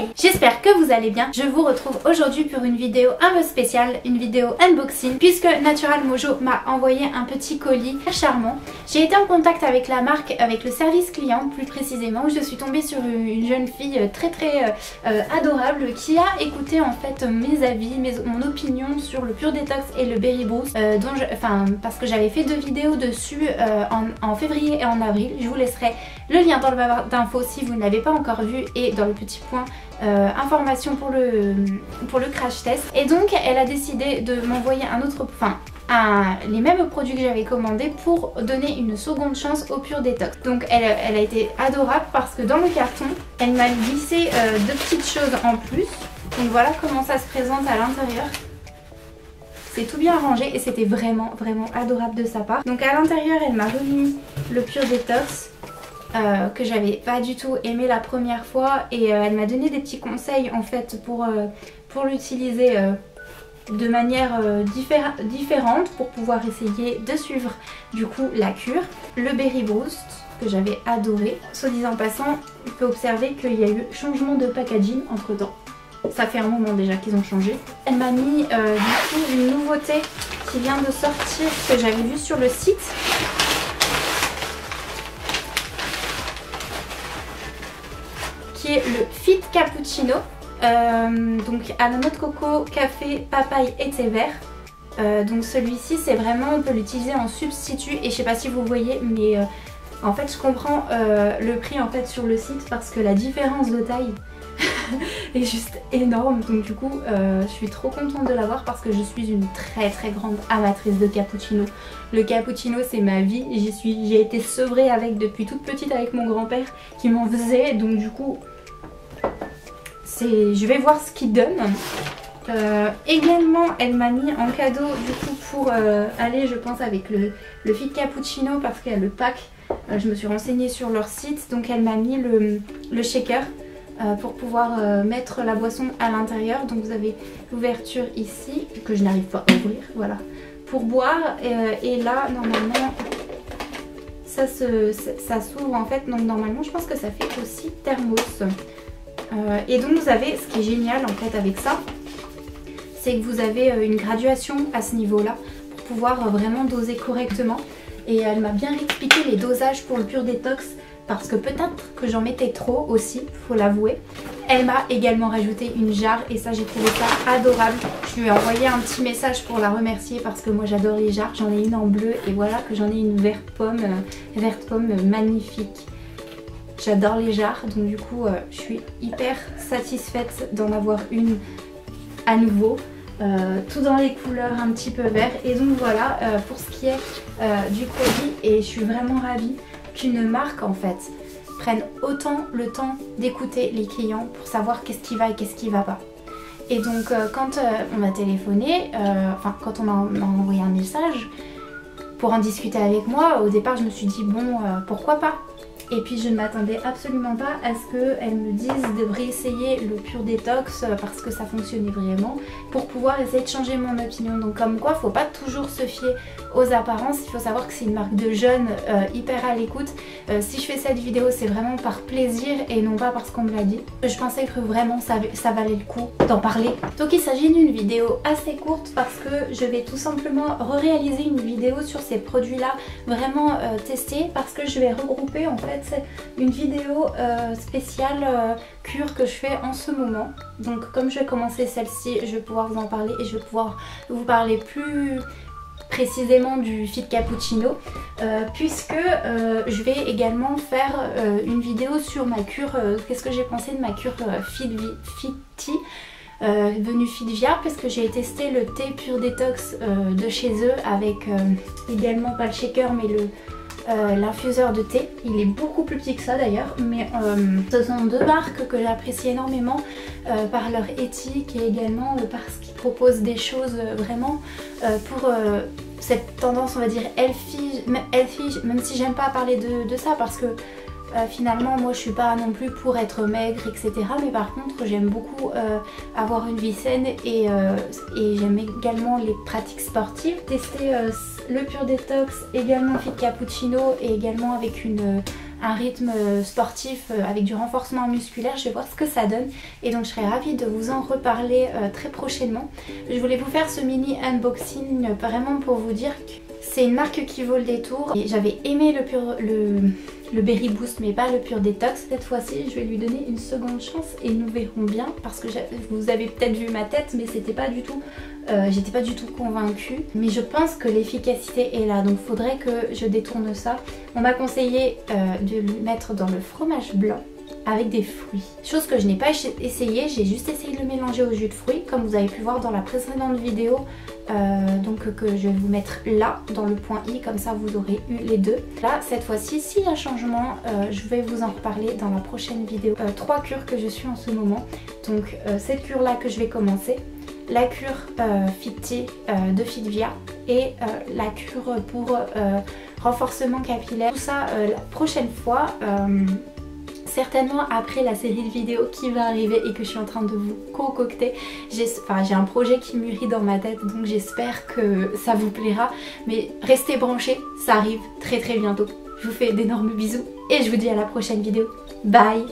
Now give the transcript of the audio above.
Hey, j'espère que vous allez bien. Je vous retrouve aujourd'hui pour une vidéo un peu spéciale, une vidéo unboxing, puisque Natural Mojo m'a envoyé un petit colis très charmant. J'ai été en contact avec la marque, avec le service client plus précisément, où je suis tombée sur une jeune fille très adorable qui a écouté en fait mes avis, mon opinion sur le Pure Detox et le Berry Boost, parce que j'avais fait 2 vidéos dessus en février et en avril. Je vous laisserai le lien dans le barre d'infos si vous ne l'avez pas encore vu et dans le petit point information pour le crash test. Et donc elle a décidé de m'envoyer les mêmes produits que j'avais commandés pour donner une seconde chance au Pure Detox. Donc elle a été adorable parce que dans le carton elle m'a glissé 2 petites choses en plus. Donc voilà comment ça se présente à l'intérieur. C'est tout bien rangé et c'était vraiment adorable de sa part. Donc à l'intérieur elle m'a remis le Pure Detox que j'avais pas du tout aimé la première fois, et elle m'a donné des petits conseils en fait pour l'utiliser de manière différente pour pouvoir essayer de suivre du coup la cure. Le Berry Boost que j'avais adoré. Soit disant en passant, on peut observer qu'il y a eu changement de packaging entre temps. Ça fait un moment déjà qu'ils ont changé. Elle m'a mis du coup une nouveauté qui vient de sortir que j'avais vue sur le site. Qui est le Fit Cappuccino, donc à la noix de coco, café, papaye et thé vert. Donc celui-ci c'est vraiment, on peut l'utiliser en substitut, et je sais pas si vous voyez mais en fait je comprends le prix en fait sur le site parce que la différence de taille est juste énorme. Donc du coup je suis trop contente de l'avoir parce que je suis une très grande amatrice de cappuccino. Le cappuccino c'est ma vie, j'ai été sevrée avec depuis toute petite avec mon grand-père qui m'en faisait, donc du coup je vais voir ce qu'il donne. Également elle m'a mis en cadeau du coup pour aller je pense avec le Fit Cappuccino parce qu'il y a le pack, je me suis renseignée sur leur site, donc elle m'a mis le shaker pour pouvoir mettre la boisson à l'intérieur. Donc vous avez l'ouverture ici que je n'arrive pas à ouvrir, voilà, pour boire, et là normalement ça s'ouvre en fait, donc normalement je pense que ça fait aussi thermos. Et donc vous avez, ce qui est génial en fait avec ça, c'est que vous avez une graduation à ce niveau là pour pouvoir vraiment doser correctement. Et elle m'a bien expliqué les dosages pour le Pure Detox parce que peut-être que j'en mettais trop aussi, faut l'avouer. Elle m'a également rajouté une jarre et ça j'ai trouvé ça adorable. Je lui ai envoyé un petit message pour la remercier parce que moi j'adore les jarres, j'en ai une en bleu et voilà que j'en ai une verte pomme magnifique. J'adore les jarres, donc du coup je suis hyper satisfaite d'en avoir une à nouveau. Tout dans les couleurs un petit peu vert. Et donc voilà pour ce qui est du produit, et je suis vraiment ravie qu'une marque en fait prenne autant le temps d'écouter les clients pour savoir qu'est-ce qui va et qu'est-ce qui va pas. Et donc quand on m'a téléphoné, quand on m'a envoyé un message pour en discuter avec moi, au départ je me suis dit bon pourquoi pas. Et puis je ne m'attendais absolument pas à ce qu'elle me dise de réessayer le Pure Detox parce que ça fonctionnait vraiment, pour pouvoir essayer de changer mon opinion. Donc comme quoi, faut pas toujours se fier aux apparences, il faut savoir que c'est une marque de jeunes hyper à l'écoute. Si je fais cette vidéo, c'est vraiment par plaisir et non pas parce qu'on me l'a dit. Je pensais que vraiment ça valait le coup d'en parler. Donc il s'agit d'une vidéo assez courte parce que je vais tout simplement réaliser une vidéo sur ces produits-là, vraiment testés, parce que je vais regrouper en fait une vidéo spéciale cure que je fais en ce moment. Donc comme je vais commencer celle-ci, je vais pouvoir vous en parler et je vais pouvoir vous parler plus précisément du Fit Cappuccino, puisque je vais également faire une vidéo sur ma cure, qu'est-ce que j'ai pensé de ma cure Fit Tea venue Fitvia, parce que j'ai testé le thé Pure Detox de chez eux avec également pas le shaker mais l'infuseur de thé. Il est beaucoup plus petit que ça d'ailleurs, mais ce sont 2 marques que j'apprécie énormément par leur éthique et également parce qu'ils proposent des choses vraiment pour cette tendance, on va dire healthy, même si j'aime pas parler de ça parce que finalement moi je suis pas non plus pour être maigre etc, mais par contre j'aime beaucoup avoir une vie saine et j'aime également les pratiques sportives. Tester le Pure Detox, également Fit Cappuccino et également avec un rythme sportif avec du renforcement musculaire. Je vais voir ce que ça donne et donc je serai ravie de vous en reparler très prochainement. Je voulais vous faire ce mini unboxing vraiment pour vous dire que c'est une marque qui vaut le détour. J'avais aimé le Berry Boost mais pas le Pure Detox. Cette fois-ci je vais lui donner une seconde chance et nous verrons bien parce que vous avez peut-être vu ma tête mais c'était pas du tout, j'étais pas du tout convaincue. Mais je pense que l'efficacité est là donc faudrait que je détourne ça. On m'a conseillé de le mettre dans le fromage blanc avec des fruits. Chose que je n'ai pas essayé, j'ai juste essayé de le mélanger au jus de fruits comme vous avez pu voir dans la précédente vidéo. Donc que je vais vous mettre là dans le point I, comme ça vous aurez eu les deux. Là cette fois-ci s'il y a changement je vais vous en reparler dans la prochaine vidéo. 3 cures que je suis en ce moment. Donc cette cure là que je vais commencer, la cure Fit Tea de Fitvia et la cure pour renforcement capillaire. Tout ça la prochaine fois. Certainement après la série de vidéos qui va arriver et que je suis en train de vous concocter. J'ai un projet qui mûrit dans ma tête donc j'espère que ça vous plaira. Mais restez branchés, ça arrive très bientôt. Je vous fais d'énormes bisous et je vous dis à la prochaine vidéo. Bye!